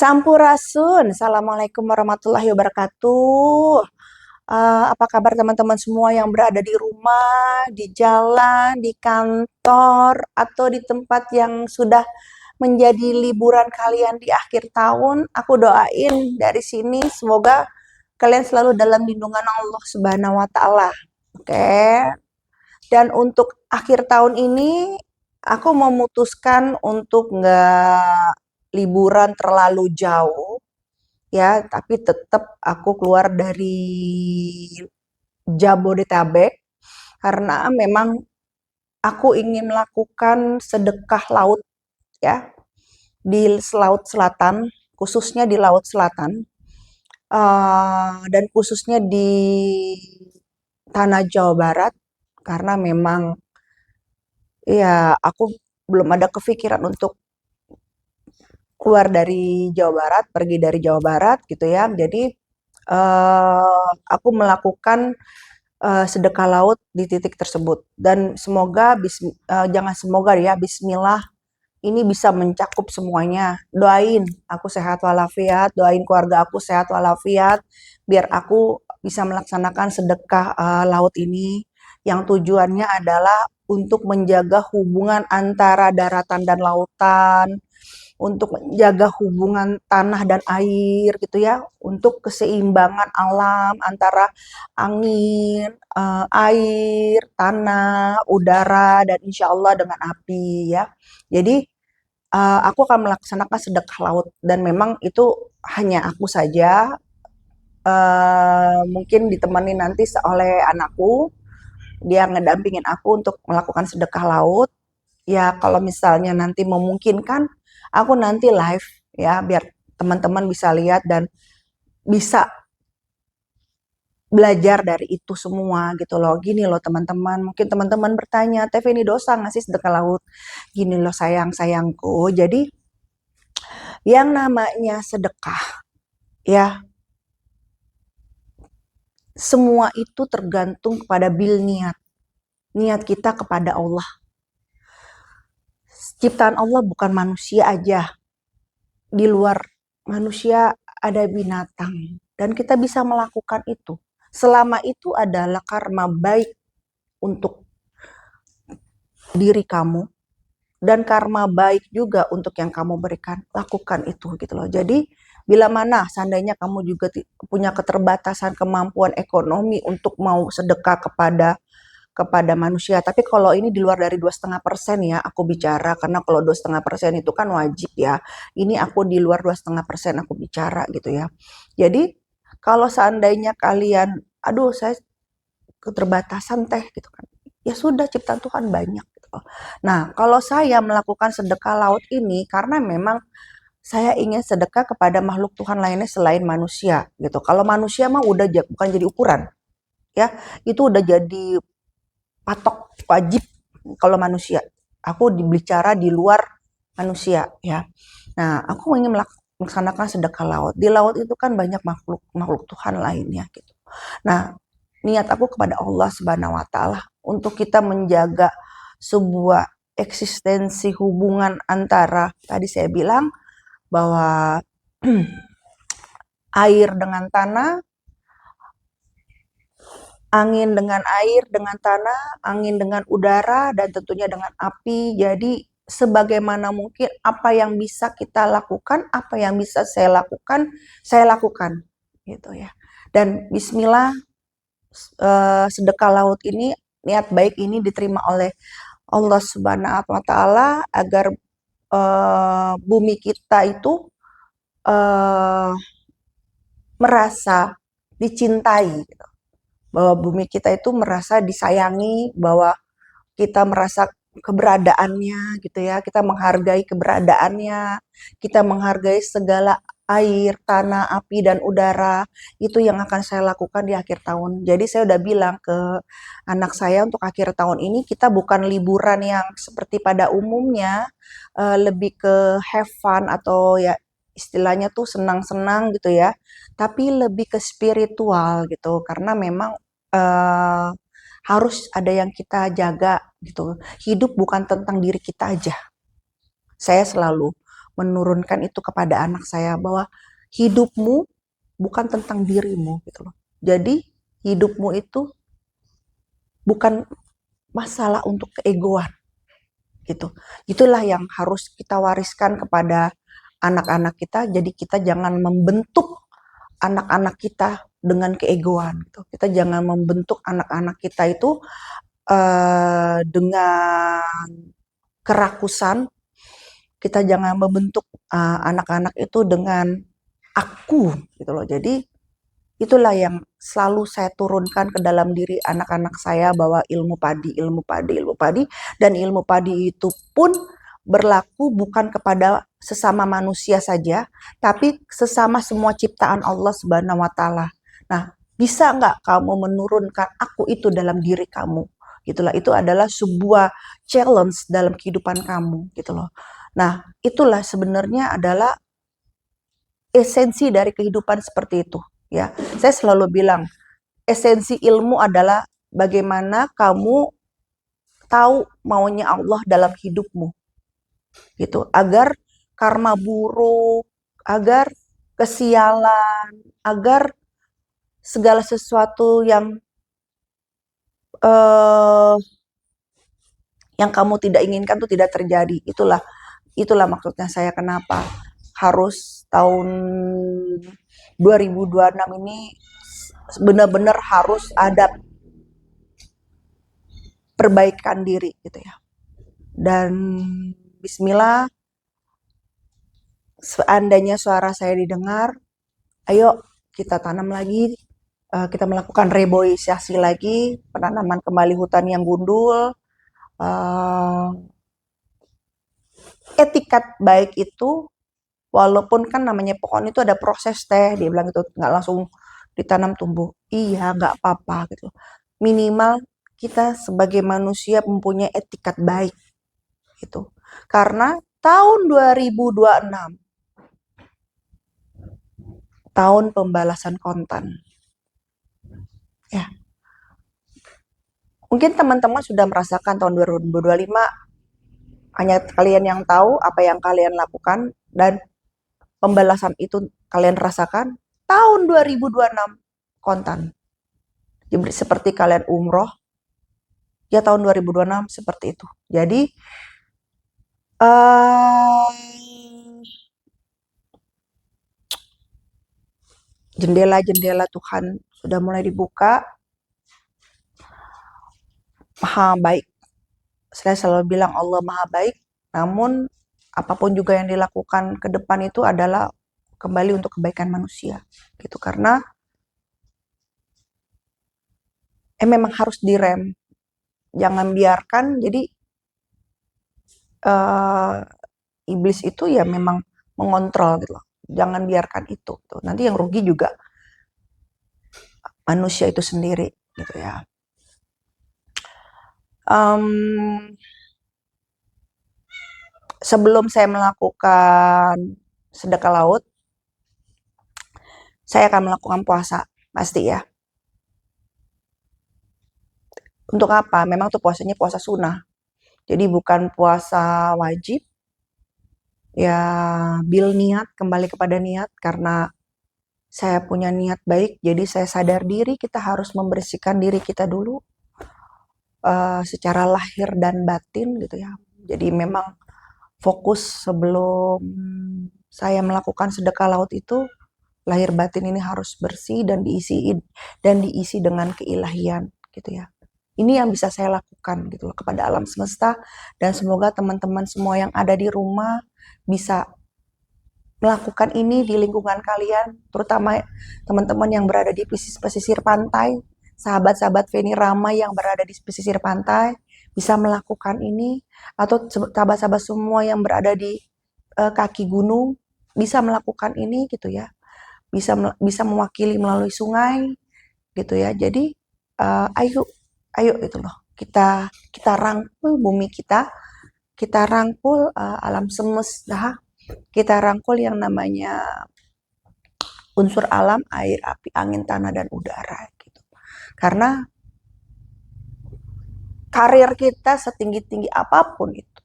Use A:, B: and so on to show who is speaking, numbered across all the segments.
A: Sampurasun, Assalamualaikum warahmatullahi wabarakatuh. Apa kabar teman-teman semua yang berada di rumah, di jalan, di kantor, atau di tempat yang sudah menjadi liburan kalian di akhir tahun? Aku doain dari sini semoga kalian selalu dalam lindungan Allah Subhanahu wa Ta'ala. Oke. Dan untuk akhir tahun ini, aku memutuskan untuk nggak liburan terlalu jauh, ya, tapi tetap aku keluar dari Jabodetabek karena memang aku ingin melakukan sedekah laut, ya, di Laut Selatan, khususnya di Laut Selatan, dan khususnya di tanah Jawa Barat, karena memang ya aku belum ada kepikiran untuk keluar dari Jawa Barat, pergi dari Jawa Barat gitu ya. Jadi aku melakukan sedekah laut di titik tersebut dan semoga jangan semoga ya, Bismillah ini bisa mencakup semuanya. Doain aku sehat walafiat, doain keluarga aku sehat walafiat, biar aku bisa melaksanakan sedekah laut ini yang tujuannya adalah untuk menjaga hubungan antara daratan dan lautan, untuk menjaga hubungan tanah dan air gitu ya, untuk keseimbangan alam antara angin, air, tanah, udara, dan insya Allah dengan api ya. Jadi aku akan melaksanakan sedekah laut dan memang itu hanya aku saja, mungkin ditemani nanti oleh anakku, dia ngedampingin aku untuk melakukan sedekah laut. Ya kalau misalnya nanti memungkinkan, aku nanti live ya biar teman-teman bisa lihat dan bisa belajar dari itu semua gitu loh. Gini loh teman-teman, mungkin teman-teman bertanya, Teh ini dosa nggak sih sedekah laut? Gini loh sayang-sayangku. Jadi yang namanya sedekah ya, semua itu tergantung kepada niat. Niat kita kepada Allah. Ciptaan Allah bukan manusia aja. Di luar manusia ada binatang dan kita bisa melakukan itu. Selama itu adalah karma baik untuk diri kamu dan karma baik juga untuk yang kamu berikan, lakukan itu gitu loh. Jadi bila mana seandainya kamu juga punya keterbatasan kemampuan ekonomi untuk mau sedekah kepada manusia. Tapi kalau ini di luar dari 2,5% ya, aku bicara karena kalau 2,5% itu kan wajib ya. Ini aku di luar 2,5% aku bicara gitu ya. Jadi kalau seandainya kalian, aduh saya keterbatasan teh gitu kan, ya sudah ciptaan Tuhan banyak gitu loh. Nah kalau saya melakukan sedekah laut ini karena memang saya ingin sedekah kepada makhluk Tuhan lainnya selain manusia gitu. Kalau manusia mah udah bukan jadi ukuran ya, itu udah jadi patok wajib kalau manusia. Aku dibicara di luar manusia ya. Nah, aku ingin melaksanakan sedekah laut. Di laut itu kan banyak makhluk Tuhan lainnya gitu. Nah, niat aku kepada Allah Subhanahu wa Ta'ala untuk kita menjaga sebuah eksistensi hubungan antara tadi saya bilang bahwa air dengan tanah, angin dengan air, dengan tanah, angin dengan udara, dan tentunya dengan api. Jadi sebagaimana mungkin apa yang bisa kita lakukan, apa yang bisa saya lakukan gitu ya. Dan Bismillah, sedekah laut ini, niat baik ini diterima oleh Allah Subhanahu wa Ta'ala agar bumi kita itu merasa dicintai gitu. Bahwa bumi kita itu merasa disayangi, bahwa kita merasa keberadaannya gitu ya, kita menghargai keberadaannya, kita menghargai segala air, tanah, api, dan udara. Itu yang akan saya lakukan di akhir tahun. Jadi saya udah bilang ke anak saya untuk akhir tahun ini kita bukan liburan yang seperti pada umumnya, lebih ke have fun atau ya istilahnya tuh senang-senang gitu ya, tapi lebih ke spiritual gitu, karena memang eh, harus ada yang kita jaga gitu. Hidup bukan tentang diri kita aja. Saya selalu menurunkan itu kepada anak saya bahwa hidupmu bukan tentang dirimu gitu loh. Jadi hidupmu itu bukan masalah untuk keegoan gitu. Itulah yang harus kita wariskan kepada anak-anak kita. Jadi kita jangan membentuk anak-anak kita dengan keegoan gitu. Kita jangan membentuk anak-anak kita itu dengan kerakusan. Kita jangan membentuk anak-anak itu dengan aku gitu loh. Jadi itulah yang selalu saya turunkan ke dalam diri anak-anak saya bahwa ilmu padi, ilmu padi, ilmu padi, dan ilmu padi itu pun berlaku bukan kepada sesama manusia saja, tapi sesama semua ciptaan Allah Subhanahu wa Ta'ala. Nah, bisa nggak kamu menurunkan aku itu dalam diri kamu? Gitulah, itu adalah sebuah challenge dalam kehidupan kamu, gitu loh. Nah, itulah sebenarnya adalah esensi dari kehidupan seperti itu, ya. Saya selalu bilang, esensi ilmu adalah bagaimana kamu tahu maunya Allah dalam hidupmu, gitu. Agar karma buruk, agar kesialan, agar segala sesuatu eh, yang kamu tidak inginkan itu tidak terjadi. Itulah maksudnya saya kenapa harus tahun 2026 ini benar-benar harus ada perbaikan diri gitu ya. Dan bismillah, seandainya suara saya didengar, ayo kita tanam lagi, kita melakukan reboisasi lagi, penanaman kembali hutan yang gundul. Etikat baik itu, walaupun kan namanya pohon itu ada proses teh, dia bilang itu nggak langsung ditanam tumbuh. Iya, nggak apa-apa gitu. Minimal kita sebagai manusia mempunyai etikat baik gitu. Karena tahun 2026 tahun pembalasan kontan. Ya. Mungkin teman-teman sudah merasakan tahun 2025 hanya kalian yang tahu apa yang kalian lakukan dan pembalasan itu kalian rasakan tahun 2026 kontan. Jadi seperti kalian umroh, ya tahun 2026 seperti itu. Jadi jendela-jendela Tuhan sudah mulai dibuka. Maha baik. Saya selalu bilang Allah maha baik, namun apapun juga yang dilakukan ke depan itu adalah kembali untuk kebaikan manusia. Gitu, karena memang harus direm. Jangan biarkan, jadi iblis itu ya memang mengontrol gitu loh. Jangan biarkan itu. Tuh. Nanti yang rugi juga manusia itu sendiri gitu ya. Sebelum saya melakukan sedekah laut, saya akan melakukan puasa, pasti ya. Untuk apa? Memang tuh puasanya puasa sunnah. Jadi bukan puasa wajib. Ya, bil niat, kembali kepada niat, karena saya punya niat baik, jadi saya sadar diri kita harus membersihkan diri kita dulu secara lahir dan batin gitu ya. Jadi memang fokus sebelum saya melakukan sedekah laut itu, lahir batin ini harus bersih dan diisi dengan keilahian gitu ya. Ini yang bisa saya lakukan gitu loh kepada alam semesta, dan semoga teman-teman semua yang ada di rumah bisa melakukan ini di lingkungan kalian, terutama teman-teman yang berada di pesisir pantai, sahabat-sahabat Feni Rama yang berada di pesisir pantai bisa melakukan ini, atau sahabat-sahabat semua yang berada di kaki gunung bisa melakukan ini gitu ya, bisa mewakili melalui sungai gitu ya. Jadi ayo gitu loh, kita rangkul bumi kita rangkul alam semesta, kita rangkul yang namanya unsur alam, air, api, angin, tanah, dan udara gitu. Karena karir kita setinggi-tinggi apapun itu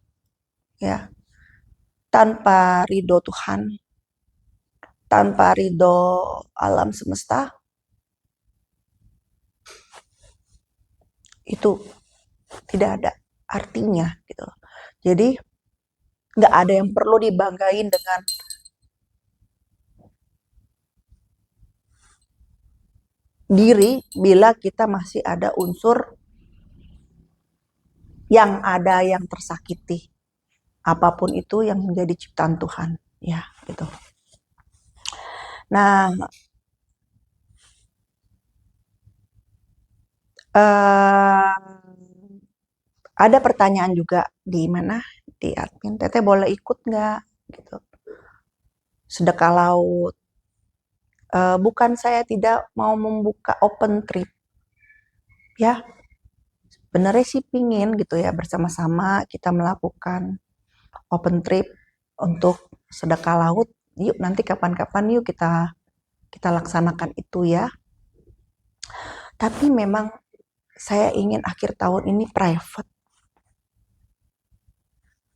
A: ya, tanpa ridho Tuhan, tanpa ridho alam semesta, itu tidak ada artinya gitu. Jadi nggak ada yang perlu dibanggain dengan diri bila kita masih ada unsur yang ada yang tersakiti. Apapun itu yang menjadi ciptaan Tuhan, ya gitu. Nah, ada pertanyaan juga di mana di admin, Teteh boleh ikut nggak? Gitu. Sedekah laut. Bukan saya tidak mau membuka open trip, ya. Sebenarnya sih pingin gitu ya bersama-sama kita melakukan open trip untuk sedekah laut. Yuk nanti kapan-kapan yuk kita laksanakan itu ya. Tapi memang saya ingin akhir tahun ini private.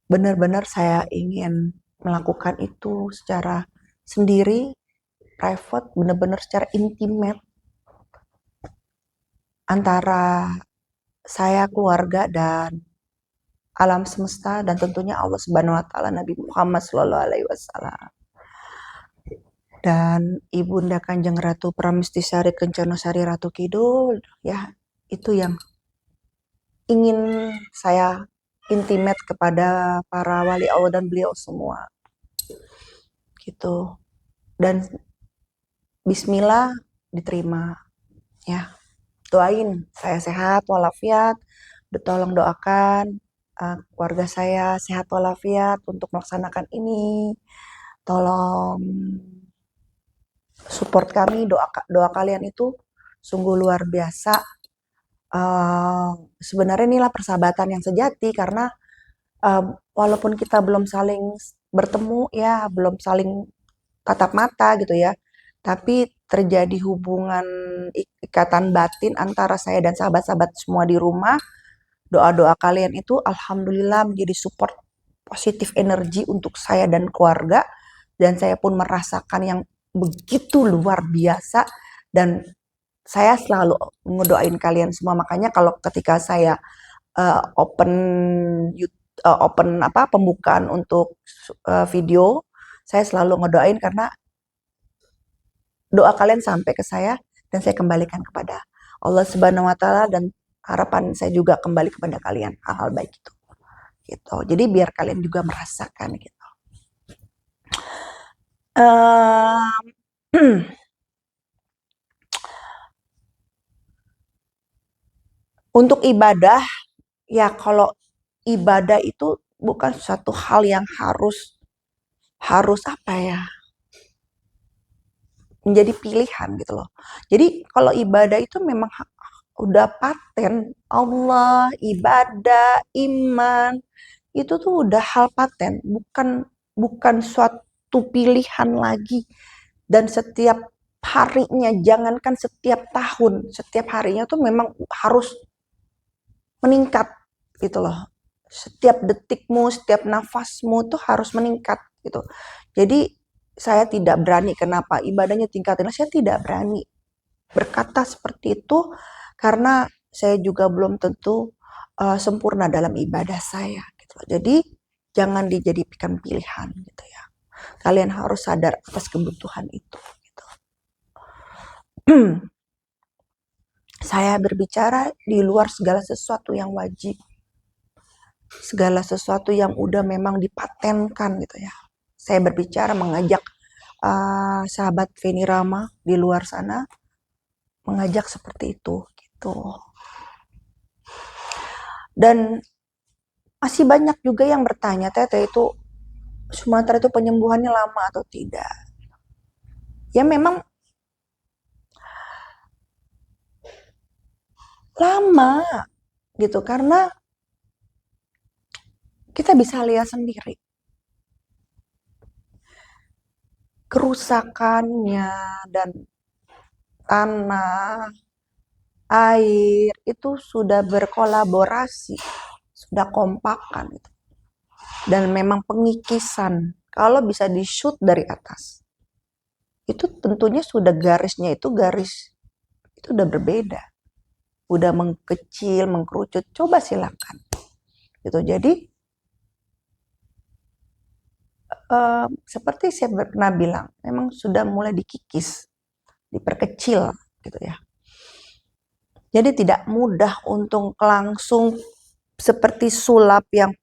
A: Benar-benar saya ingin melakukan itu secara sendiri, private, benar-benar secara intimate antara saya, keluarga, dan alam semesta, dan tentunya Allah Subhanahu wa Ta'ala, Nabi Muhammad Sallallahu Alaihi Wasallam, dan Ibunda Kanjeng Ratu Pramestisari Kencana Sari Ratu Kidul, ya, itu yang ingin saya intimate kepada para wali Allah dan beliau semua, gitu. Dan Bismillah diterima, ya. Doain saya sehat walafiat, tolong doakan keluarga saya sehat walafiat untuk melaksanakan ini. Tolong support kami, doa kalian itu sungguh luar biasa. Sebenarnya inilah persahabatan yang sejati karena walaupun kita belum saling bertemu ya, belum saling tatap mata gitu ya, tapi terjadi hubungan ikatan batin antara saya dan sahabat-sahabat semua di rumah. Doa-doa kalian itu alhamdulillah menjadi support positif energi untuk saya dan keluarga, dan saya pun merasakan yang begitu luar biasa, dan saya selalu ngedoain kalian semua. Makanya kalau ketika saya open pembukaan untuk video, saya selalu ngedoain karena doa kalian sampai ke saya dan saya kembalikan kepada Allah Subhanahu wa Ta'ala, dan harapan saya juga kembali kepada kalian hal-hal baik itu. Gitu. Jadi biar kalian juga merasakan gitu. Untuk ibadah, ya kalau ibadah itu bukan suatu hal yang harus apa ya, menjadi pilihan gitu loh. Jadi kalau ibadah itu memang udah paten, Allah, ibadah, iman, itu tuh udah hal paten, bukan suatu pilihan lagi. Dan setiap harinya, jangankan setiap tahun, setiap harinya tuh memang harus meningkat gitu loh. Setiap detikmu, setiap nafasmu tuh harus meningkat gitu. Jadi saya tidak berani, kenapa ibadahnya tingkatin, saya tidak berani berkata seperti itu karena saya juga belum tentu sempurna dalam ibadah saya gitu. Jadi jangan dijadikan pilihan gitu ya. Kalian harus sadar atas kebutuhan itu gitu. Saya berbicara di luar segala sesuatu yang wajib, segala sesuatu yang udah memang dipatenkan gitu ya. Saya berbicara mengajak sahabat Feni Rama di luar sana, mengajak seperti itu gitu. Dan masih banyak juga yang bertanya, Teteh itu Sumatera itu penyembuhannya lama atau tidak? Ya memang lama gitu karena kita bisa lihat sendiri kerusakannya, dan tanah, air itu sudah berkolaborasi, sudah kompakan gitu. dan memang pengikisan. Kalau bisa di-shoot dari atas, itu tentunya sudah garisnya itu udah berbeda, udah mengkecil, mengkerucut. Coba silakan. Gitu. Jadi seperti saya pernah bilang, memang sudah mulai dikikis, diperkecil, gitu ya. Jadi tidak mudah untuk langsung seperti sulap yang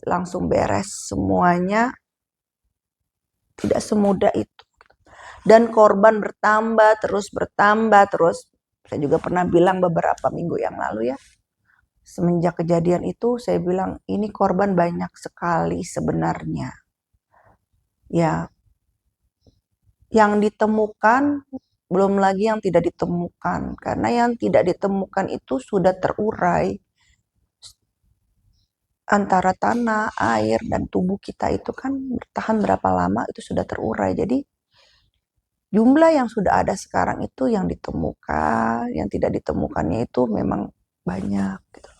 A: langsung beres semuanya, tidak semudah itu. Dan korban bertambah terus. Saya juga pernah bilang beberapa minggu yang lalu ya, semenjak kejadian itu saya bilang ini korban banyak sekali sebenarnya. Ya, yang ditemukan belum lagi yang tidak ditemukan, karena yang tidak ditemukan itu sudah terurai antara tanah, air, dan tubuh kita itu kan bertahan berapa lama itu sudah terurai. Jadi jumlah yang sudah ada sekarang itu yang ditemukan, yang tidak ditemukannya itu memang banyak. Gitu.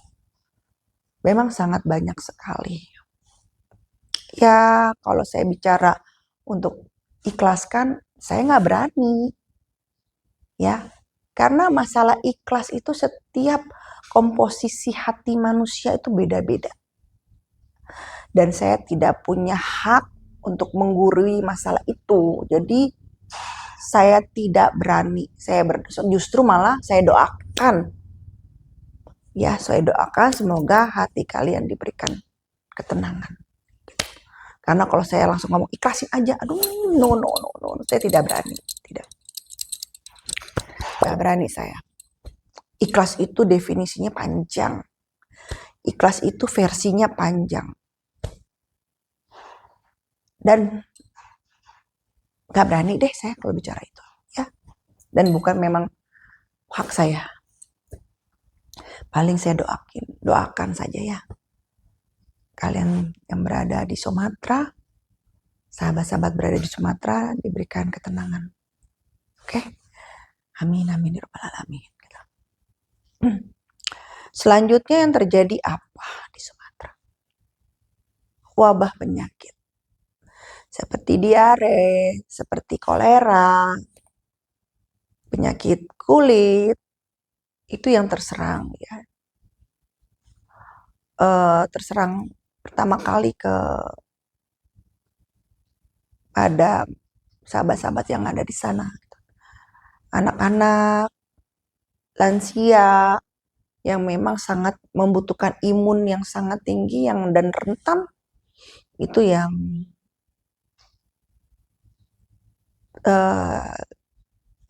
A: Memang sangat banyak sekali. Ya kalau saya bicara untuk ikhlaskan, saya nggak berani. Ya, karena masalah ikhlas itu setiap komposisi hati manusia itu beda-beda. Dan saya tidak punya hak untuk menggurui masalah itu. Jadi saya tidak berani. Justru malah saya doakan. Ya, saya doakan semoga hati kalian diberikan ketenangan. Karena kalau saya langsung ngomong ikhlasin aja, aduh, no, saya tidak berani. Tidak berani saya. Ikhlas itu definisinya panjang. Ikhlas itu versinya panjang. Dan gak berani deh saya kalau bicara itu. Ya. Dan bukan memang hak saya. Paling saya doakan saja ya. Kalian yang berada di Sumatera, sahabat-sahabat berada di Sumatera, diberikan ketenangan. Oke? Amin, amin, ya rabbal alamin. Selanjutnya yang terjadi apa di Sumatera? Wabah penyakit. Seperti diare, seperti kolera, penyakit kulit, itu yang terserang ya. Terserang pertama kali pada sahabat-sahabat yang ada di sana. Anak-anak, lansia, yang memang sangat membutuhkan imun yang sangat tinggi dan rentan, itu yang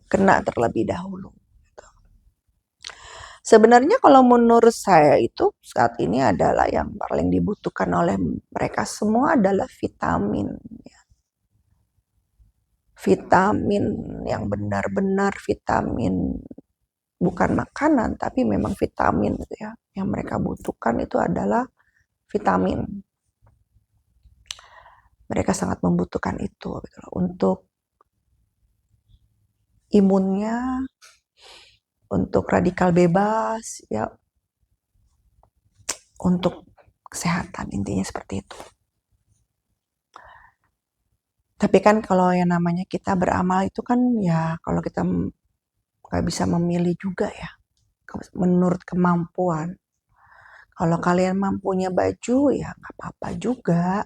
A: kena terlebih dahulu. Sebenarnya kalau menurut saya itu saat ini adalah yang paling dibutuhkan oleh mereka semua adalah vitamin. Vitamin yang benar-benar vitamin, bukan makanan tapi memang vitamin gitu ya. Yang mereka butuhkan itu adalah vitamin. Mereka sangat membutuhkan itu gitu loh, untuk imunnya, untuk radikal bebas ya, untuk kesehatan, intinya seperti itu. Tapi kan kalau yang namanya kita beramal itu kan ya kalau kita nggak bisa memilih juga ya, menurut kemampuan. Kalau kalian mampunya baju ya nggak apa-apa juga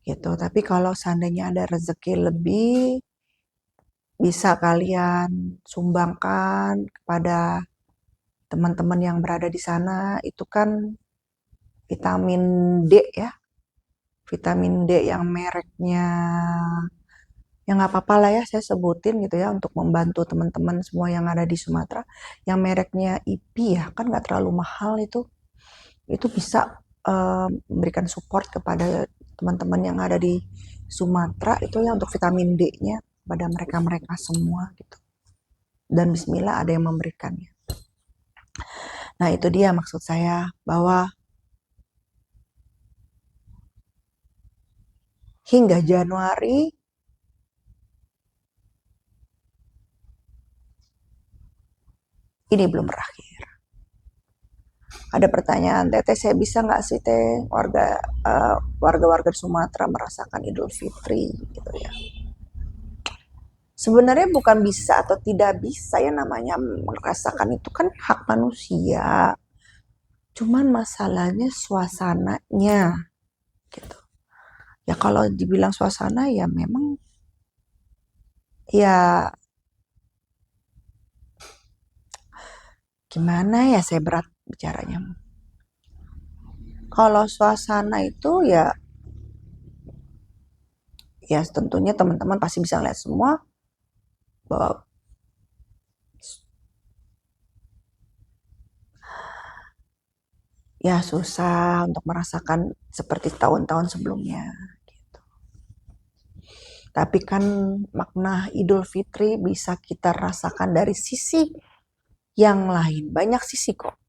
A: gitu. Tapi kalau seandainya ada rezeki lebih, bisa kalian sumbangkan kepada teman-teman yang berada di sana. Itu kan vitamin D ya, vitamin D yang mereknya, ya nggak apa-apa lah ya saya sebutin gitu ya untuk membantu teman-teman semua yang ada di Sumatera. Yang mereknya IP ya, kan nggak terlalu mahal itu bisa memberikan support kepada teman-teman yang ada di Sumatera itu ya untuk vitamin D-nya pada mereka-mereka semua gitu. Dan bismillah ada yang memberikannya. Nah itu dia maksud saya, bahwa hingga Januari ini belum berakhir. Ada pertanyaan, Teteh saya bisa nggak sih Teh warga-warga Sumatera merasakan Idul Fitri gitu ya. Sebenarnya bukan bisa atau tidak bisa ya, namanya merasakan itu kan hak manusia. Cuman masalahnya suasananya gitu. Ya kalau dibilang suasana ya memang ya gimana ya, saya berat bicaranya. Kalau suasana itu ya tentunya teman-teman pasti bisa lihat semua bahwa ya susah untuk merasakan seperti tahun-tahun sebelumnya gitu. Tapi kan makna Idul Fitri bisa kita rasakan dari sisi yang lain. Banyak sisi kok.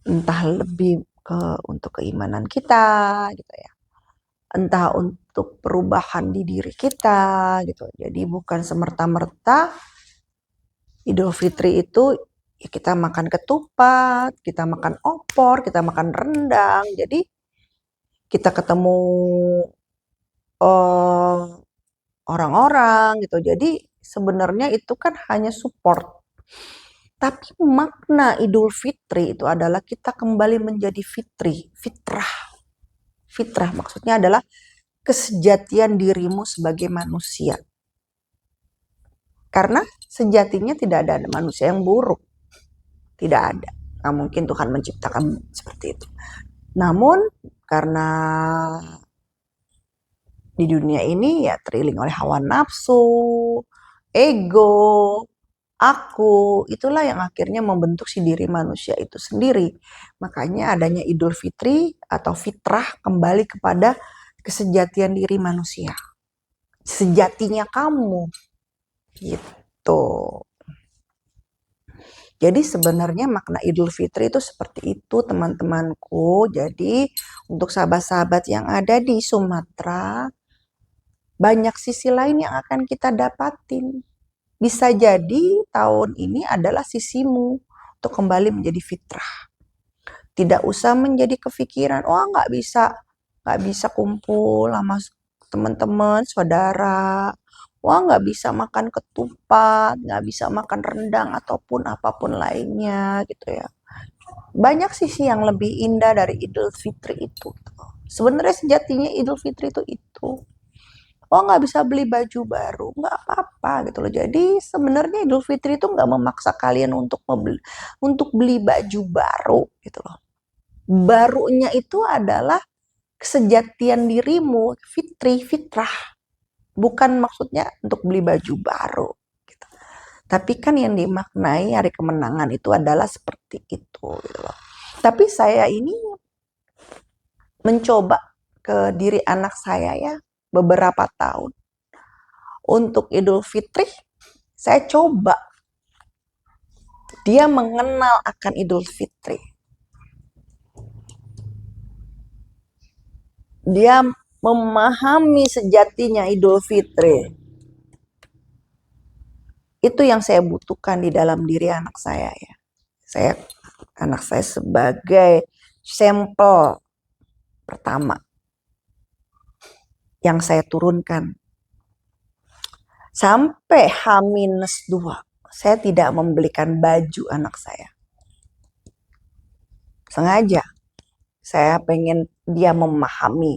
A: Entah lebih untuk keimanan kita gitu ya. Entah untuk perubahan di diri kita gitu. Jadi bukan semerta-merta Idul Fitri itu ya kita makan ketupat, kita makan opor, kita makan rendang. Jadi kita ketemu eh, orang-orang gitu. Jadi sebenarnya itu kan hanya support. Tapi makna Idul Fitri itu adalah kita kembali menjadi fitrah. Fitrah maksudnya adalah kesejatian dirimu sebagai manusia. Karena sejatinya tidak ada manusia yang buruk. Tidak ada. Nah, mungkin Tuhan menciptakan seperti itu. Namun karena di dunia ini ya teriling oleh hawa nafsu, ego, aku, itulah yang akhirnya membentuk si diri manusia itu sendiri. Makanya adanya Idul Fitri atau fitrah kembali kepada kesejatian diri manusia. Sejatinya kamu gitu. Jadi sebenarnya makna Idul Fitri itu seperti itu teman-temanku. Jadi untuk sahabat-sahabat yang ada di Sumatera, banyak sisi lain yang akan kita dapatin. Bisa jadi tahun ini adalah sisimu untuk kembali menjadi fitrah. Tidak usah menjadi kepikiran, oh nggak bisa kumpul sama teman-teman, saudara. Wah nggak bisa makan ketupat, nggak bisa makan rendang ataupun apapun lainnya gitu ya. Banyak sisi yang lebih indah dari Idul Fitri itu. Sebenarnya sejatinya Idul Fitri itu. Oh nggak bisa beli baju baru, nggak apa-apa gitu loh. Jadi sebenarnya Idul Fitri itu nggak memaksa kalian untuk beli baju baru gitu loh. Barunya itu adalah kesejatian dirimu, fitrah. Bukan maksudnya untuk beli baju baru. Gitu. Tapi kan yang dimaknai hari kemenangan itu adalah seperti itu. Gitu loh. Tapi saya ini mencoba ke diri anak saya ya beberapa tahun. Untuk Idul Fitri, saya coba dia mengenal akan Idul Fitri. Dia memahami sejatinya Idul Fitri. Itu yang saya butuhkan di dalam diri anak saya ya. Anak saya sebagai sampel pertama yang saya turunkan. Sampai H-2, saya tidak membelikan baju anak saya. Sengaja saya pengen dia memahami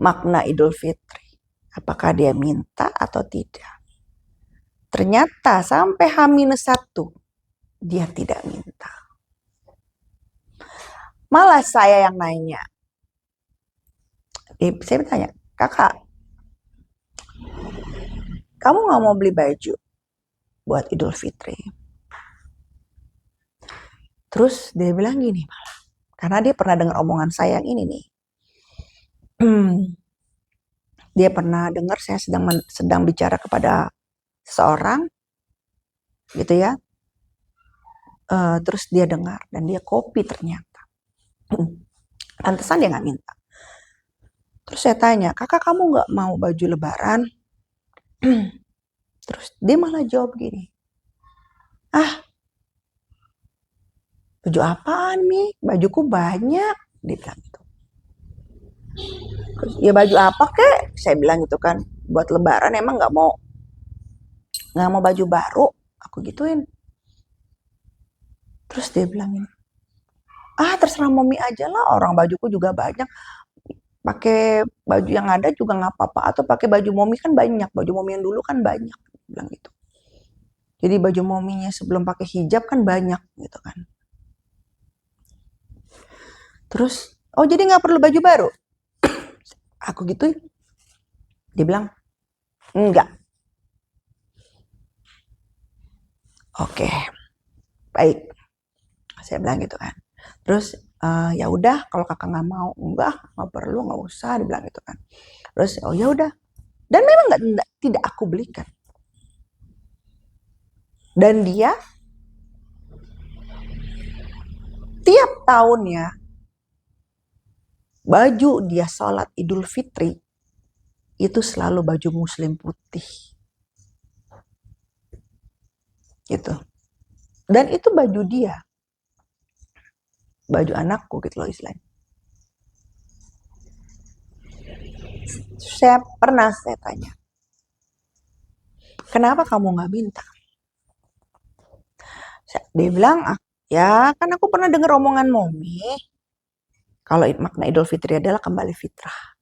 A: makna Idul Fitri. Apakah dia minta atau tidak. Ternyata sampai H-1 dia tidak minta. Malah saya yang nanya. Saya bertanya, kakak, kamu gak mau beli baju buat Idul Fitri? Terus dia bilang gini malah, karena dia pernah dengar omongan saya yang ini nih. Dia pernah dengar saya sedang bicara kepada seseorang, gitu ya. Terus dia dengar dan dia copy ternyata. Pantesan dia nggak minta. Terus saya tanya, kakak kamu nggak mau baju lebaran? Terus dia malah jawab gini, Baju apaan, Mi? Bajuku banyak. Dia bilang gitu. Terus, ya baju apa kek? Saya bilang gitu kan. Buat lebaran emang nggak mau baju baru. Aku gituin. Terus dia bilang ini, terserah Mami aja lah. Orang bajuku juga banyak. Pakai baju yang ada juga nggak apa-apa. Atau pakai baju Mami kan banyak. Baju Mami yang dulu kan banyak. Dia bilang gitu. Jadi baju Mominya sebelum pakai hijab kan banyak gitu kan. Terus, oh jadi nggak perlu baju baru? Aku gitu. Dia bilang, enggak. Oke, baik. Saya bilang gitu kan. Terus, ya udah kalau kakak nggak mau, enggak perlu, nggak usah, dibilang gitu kan. Terus, oh ya udah. Dan memang tidak aku belikan. Dan dia tiap tahunnya baju dia sholat Idul Fitri itu selalu baju muslim putih. Gitu. Dan itu baju dia. Baju anakku gitu loh istilahnya. Saya tanya, kenapa kamu nggak minta? Dia bilang, ya kan aku pernah dengar omongan Momi. Kalau makna Idul Fitri adalah kembali fitrah.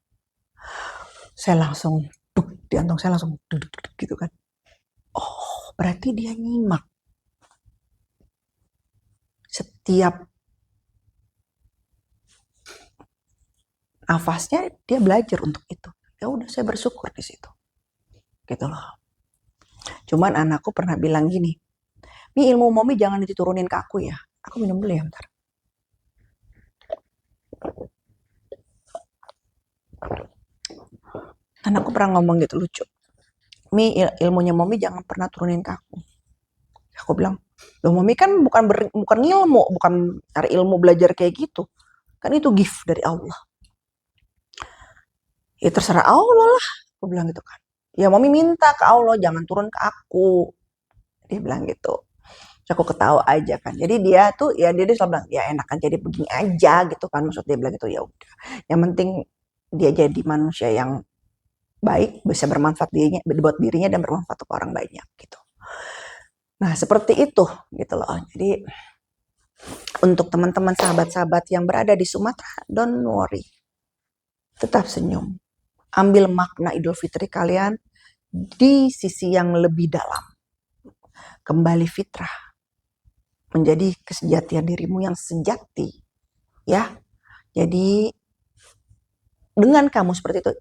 A: Saya langsung, diantong saya langsung gitu kan. Oh, berarti dia nyimak. Setiap nafasnya dia belajar untuk itu. Ya udah saya bersyukur di situ. Gitu loh. Cuman anakku pernah bilang gini, "Mi, ilmu Momi jangan diturunin ke aku ya." Aku minum dulu ya bentar. Anakku pernah ngomong gitu lucu. "Mi, ilmunya Momi jangan pernah turunin ke aku." Aku bilang, "Loh Momi kan bukan ilmu, bukan cari ilmu belajar kayak gitu. Kan itu gift dari Allah." Ya terserah Allah lah. Aku bilang gitu kan. Ya Momi minta ke Allah, jangan turun ke aku. Dia bilang gitu. Terus aku ketawa aja kan. Jadi dia tuh ya dia selalu bilang ya enakan jadi begini aja gitu kan. Maksud dia bilang gitu ya udah. Yang penting dia jadi manusia yang baik, bisa bermanfaat dirinya, buat dirinya dan bermanfaat untuk orang banyak gitu. Nah seperti itu gitu loh. Jadi untuk teman-teman sahabat-sahabat yang berada di Sumatera, don't worry. Tetap senyum. Ambil makna Idul Fitri kalian di sisi yang lebih dalam. Kembali fitrah. Menjadi kesejatian dirimu yang sejati. Ya. Jadi dengan kamu seperti itu,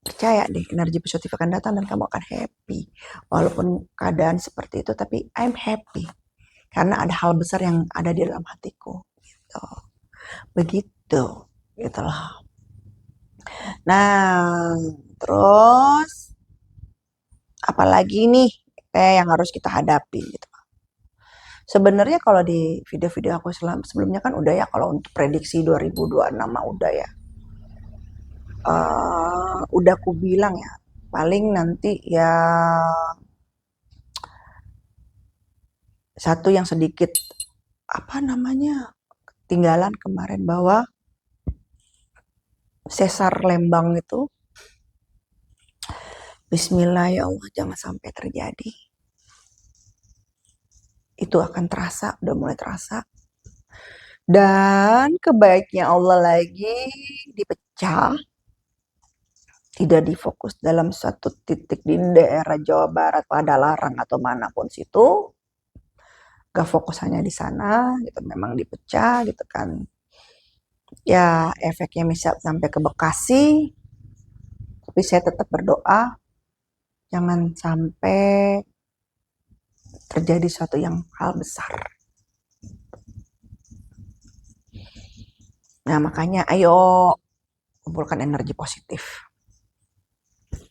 A: percaya deh energi positif akan datang dan kamu akan happy. Walaupun keadaan seperti itu, tapi I'm happy. Karena ada hal besar yang ada di dalam hatiku. Gitu. Begitu. Gitu loh. Nah, terus apalagi nih yang harus kita hadapi gitu. Sebenarnya kalau di video-video aku sebelumnya kan udah ya kalau untuk prediksi 2026 mah udah ya. Udah aku bilang ya, paling nanti ya satu yang sedikit apa namanya tinggalan kemarin bahwa sesar Lembang itu Bismillah ya Allah jangan sampai terjadi. Itu akan terasa, udah mulai terasa. Dan kebaiknya Allah lagi dipecah. Tidak difokus dalam satu titik di daerah Jawa Barat pada Larang atau manapun situ. Gak fokus hanya di sana, gitu. Memang dipecah gitu kan. Ya efeknya bisa sampai ke Bekasi. Tapi saya tetap berdoa. Jangan sampai terjadi suatu yang hal besar. Nah makanya ayo kumpulkan energi positif.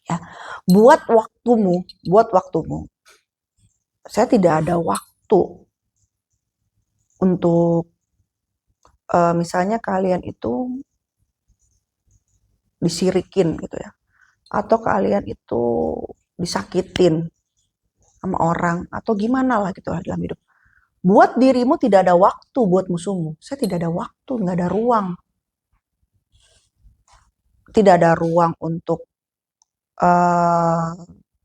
A: Ya, buat waktumu. Saya tidak ada waktu untuk misalnya kalian itu disirikin gitu ya, atau kalian itu disakitin sama orang atau gimana lah gitu lah dalam hidup. Buat dirimu tidak ada waktu buat musuhmu. Saya tidak ada waktu, nggak ada ruang. Tidak ada ruang untuk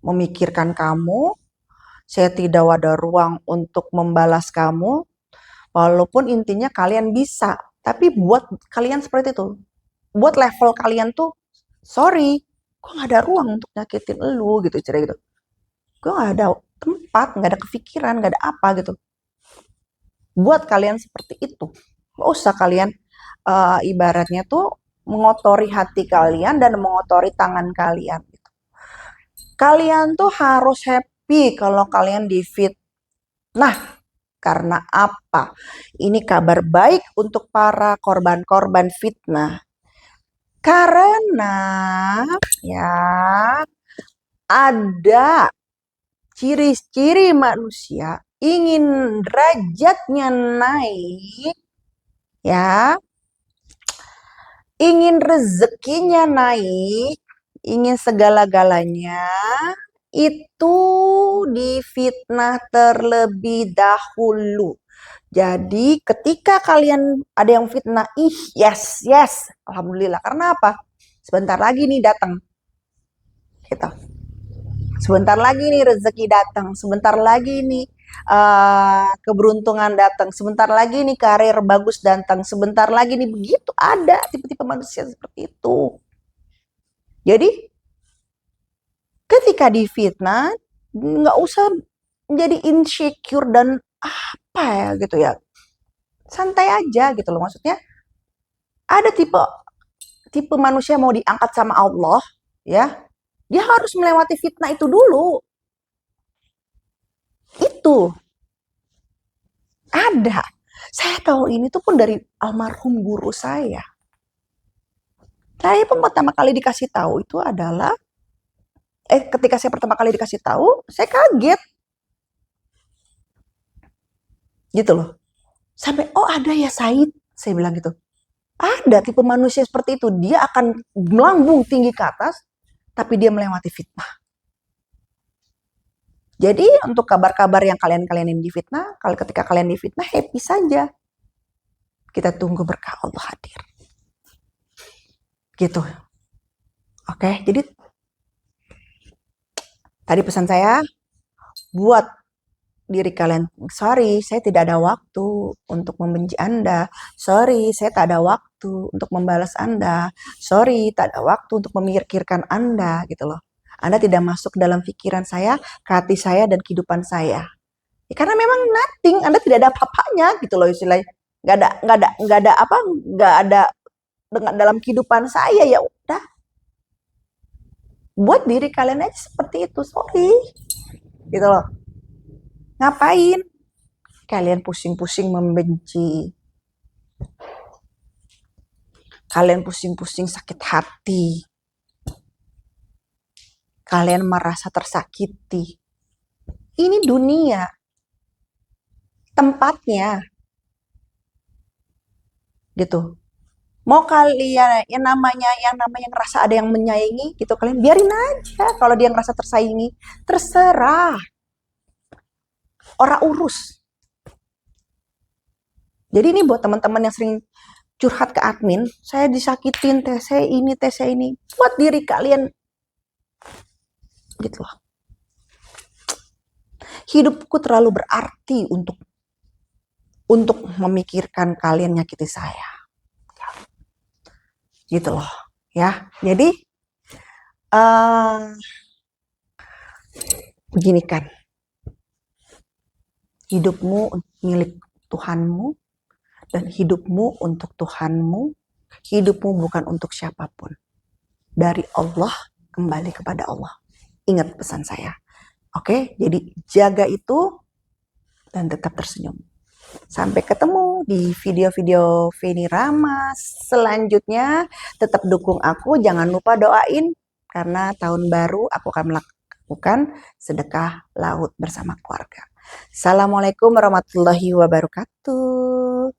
A: memikirkan kamu. Saya tidak ada ruang untuk membalas kamu. Walaupun intinya kalian bisa. Tapi buat kalian seperti itu. Buat level kalian tuh, sorry, gue gak ada ruang untuk nyakitin elu gitu, cerai gitu. Gue gak ada tempat, gak ada kepikiran, gak ada apa gitu. Buat kalian seperti itu. Gak usah kalian ibaratnya tuh mengotori hati kalian dan mengotori tangan kalian. Kalian tuh harus happy kalau kalian di-fit. Nah, karena apa? Ini kabar baik untuk para korban-korban fitnah. Karena ya ada ciri-ciri manusia ingin derajatnya naik, ya, ingin rezekinya naik, ingin segala-galanya, itu difitnah terlebih dahulu. Jadi ketika kalian ada yang fitnah, yes, alhamdulillah. Karena apa? Sebentar lagi nih datang. Gitu. Sebentar lagi nih rezeki datang. Sebentar lagi nih keberuntungan datang. Sebentar lagi nih karir bagus datang. Sebentar lagi nih begitu ada tipe-tipe manusia seperti itu. Jadi ketika difitnah, nggak usah menjadi insecure dan apa ya gitu ya, santai aja gitu loh. Maksudnya ada tipe manusia mau diangkat sama Allah, ya, dia harus melewati fitnah itu dulu. Itu ada. Saya tahu ini tuh pun dari almarhum guru saya. Saya pun pertama kali dikasih tahu itu adalah ketika saya pertama kali dikasih tahu, saya kaget. Gitu loh. Sampai, oh ada ya Said, saya bilang gitu. Ada tipe manusia seperti itu, dia akan melambung tinggi ke atas, tapi dia melewati fitnah. Jadi untuk kabar-kabar yang kalian ini difitnah, kalau ketika kalian difitnah, happy saja. Kita tunggu berkah Allah hadir. Gitu. Oke, jadi tadi pesan saya, buat diri kalian, sorry, saya tidak ada waktu untuk membenci Anda. Sorry, saya tak ada waktu untuk membalas Anda. Sorry, tak ada waktu untuk memikirkan Anda, gitu loh. Anda tidak masuk dalam pikiran saya, ke hati saya, dan kehidupan saya. Ya, karena memang nothing, Anda tidak ada apa-apanya, gitu loh istilahnya. Nggak ada dengan dalam kehidupan saya, ya udah. Buat diri kalian aja seperti itu, sorry. Gitu loh. Ngapain kalian pusing-pusing membenci? Kalian pusing-pusing sakit hati. Kalian merasa tersakiti. Ini dunia. Tempatnya. Gitu. Mau kalian yang namanya ngerasa ada yang menyayangi gitu, kalian biarin aja. Kalau dia ngerasa tersaingi, terserah. Orang urus. Jadi ini buat teman-teman yang sering curhat ke admin, saya disakitin, saya ini. Buat diri kalian gitu loh. Hidupku terlalu berarti untuk memikirkan kalian nyakiti saya. Gitu loh, ya. Jadi begini kan. Hidupmu milik Tuhanmu dan hidupmu untuk Tuhanmu. Hidupmu bukan untuk siapapun. Dari Allah kembali kepada Allah. Ingat pesan saya. Oke, jadi jaga itu dan tetap tersenyum. Sampai ketemu di video-video Feni Rama selanjutnya. Tetap dukung aku, jangan lupa doain karena tahun baru aku akan melakukan sedekah laut bersama keluarga. Assalamualaikum warahmatullahi wabarakatuh.